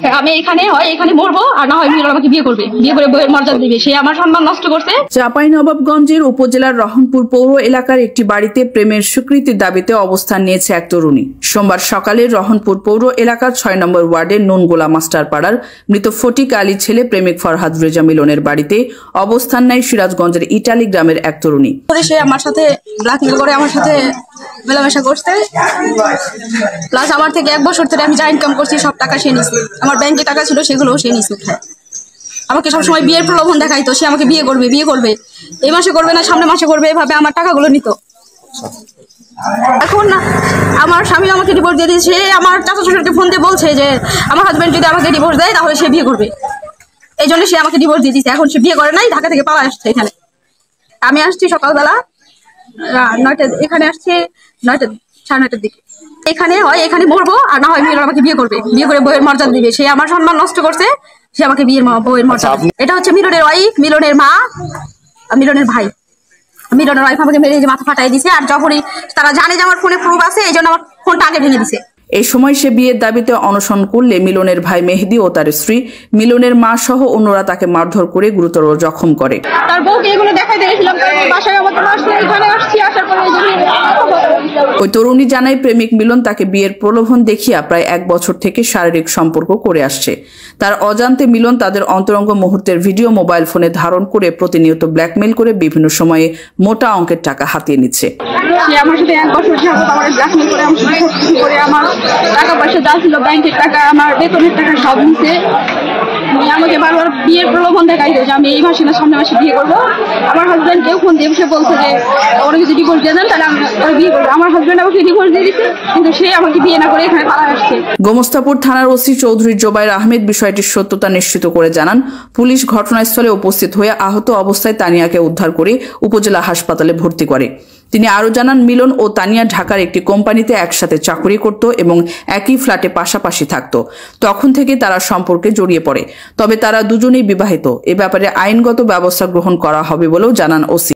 আমি এখানে মরবো, আর না হয় মিলন আমাকে বিয়ে করবে, বিয়ে করে বইয়ের মর্যাদা দিবে। সে আমার সম্মান নষ্ট করছে। চাঁপাইনবাবগঞ্জের উপজেলার রহনপুর পৌর এলাকার একটি বাড়িতে প্রেমের স্বীকৃতির দাবিতে অবস্থান নিয়েছে এক তরুণী। সোমবার সকালে রহনপুর পৌর এলাকার ৬ নম্বর ওয়ার্ডের নুনগোলা মাস্টার পাড়ার মৃত ফটিক আলী ছেলে প্রেমিক ফরহাদ রেজা মিলনের বাড়িতে অবস্থান নেয় সিরাজগঞ্জের ইটালি গ্রামের এক তরুণী। সে আমার সাথে ব্ল্যাকমেল করে আমার সাথে মেলামেশা করতে, প্লাস আমার থেকে 1 বছর ধরে আমি যা ইনকাম করছি সব টাকা সে নিছে। আমার ব্যাংকে টাকা ছিল সেগুলো সে নিছে উঠায়। আমাকে সবসময় বিয়ের প্রলোভন দেখাইতো, সে আমাকে বিয়ে করবে, এই মাসে করবে না সামনে মাসে করবে, এভাবে আমার টাকাগুলো নিত। এখন আমার স্বামী আমাকে ডিভোর্স দিয়ে দিয়েছে। আমার চাচা শ্বশুরকে ফোন দিয়ে বলছে যে আমার হাজবেন্ড যদি আমাকে ডিভোর্স দেয় তাহলে সে বিয়ে করবে, এই জন্য সে আমাকে ডিভোর্স দিয়ে দিয়েছে। এখন সে বিয়ে করে নাই, ঢাকা থেকে পালা আসছে এখানে। আমি আসছি সকালবেলা 9টা, এখানে আসছি 9টা, 9:30 দিকে। এখানে মরবো, আর না হয় মিলন আমাকে বিয়ে করবে, বিয়ে করে বইয়ের মর্যাদা দিবে। সে আমার সম্মান নষ্ট করছে, সে আমাকে বইয়ের মর্যাদা। এটা হচ্ছে মিলনের ওয়াইফ, মিলনের মা, মিলনের ভাই। মিলনের ওয়াইফ আমাকে মেরে মাথা ফাটাই দিছে। আর যখনই তারা জানে যে আমার ফোনে প্রুফ আছে, এই জন্য আমার ফোনটা আগে ভেঙে দিছে। এই সময় সে বিয়ের দাবিতে অনশন করলে মিলনের ভাই মেহেদি ও তার স্ত্রী, মিলনের মা সহ অন্যরা তাকে মারধর করে গুরুতর জখম করে। তার বউকে এগুলো দেখাইতে গেছিলাম, বাসায় আমাকে মারছে, এখানে আসছি, আসার পরে ওই তরুণী জানায় প্রেমিক মিলন তাকে বিয়ের প্রলোভন দেখিয়া প্রায় 1 বছর থেকে শারীরিক সম্পর্ক করে আসছে। তার অজান্তে মিলন তাদের অন্তরঙ্গ মুহূর্তের ভিডিও মোবাইল ফোনে ধারণ করে প্রতিনিয়ত ব্ল্যাকমেইল করে বিভিন্ন সময়ে মোটা অঙ্কের টাকা হাতিয়ে নিচ্ছে। সে আমার সাথে 1 বছর যাবত আমার ব্ল্যাকমেইল করে, আমার সাথে সবকিছু করে, আমার টাকা পয়সা যা ছিল ব্যাংকের টাকা, আমার বেতনের টাকা সব নিছে। আমাকে বারবার বিয়ের প্রলোভন দেখাইতো যে আমি এই মাসে না সামনে মাসে বিয়ে করবো। আমার হাজবেন্ড কেউ ফোন দিয়ে সে বলছে যে ওরা যদি ডিভোর্স দিয়ে দেন তাহলে আমি বিয়ে করবো। আমার হাজবেন্ড আমাকে ডিভোর্স দিয়ে দিচ্ছে, কিন্তু সে আমাকে বিয়ে না করে এখানে পালা আসছে। গোমস্তাপুর থানার ওসি চৌধুরী জোবাইর আহমেদ বিষয়টির সত্যতা নিশ্চিত করে জানান, পুলিশ ঘটনাস্থলে উপস্থিত হয়ে আহত অবস্থায় তানিয়াকে উদ্ধার করে উপজেলা হাসপাতালে ভর্তি করে। তিনি আরও জানান, মিলন ও তানিয়া ঢাকার একটি কোম্পানিতে একসাথে চাকরি করত এবং একই ফ্ল্যাটে পাশাপাশি থাকত। তখন থেকে তারা সম্পর্কে জড়িয়ে পড়ে। তবে তারা দুজনেই বিবাহিত। এ ব্যাপারে আইনগত ব্যবস্থা গ্রহণ করা হবে বলেও জানান ওসি।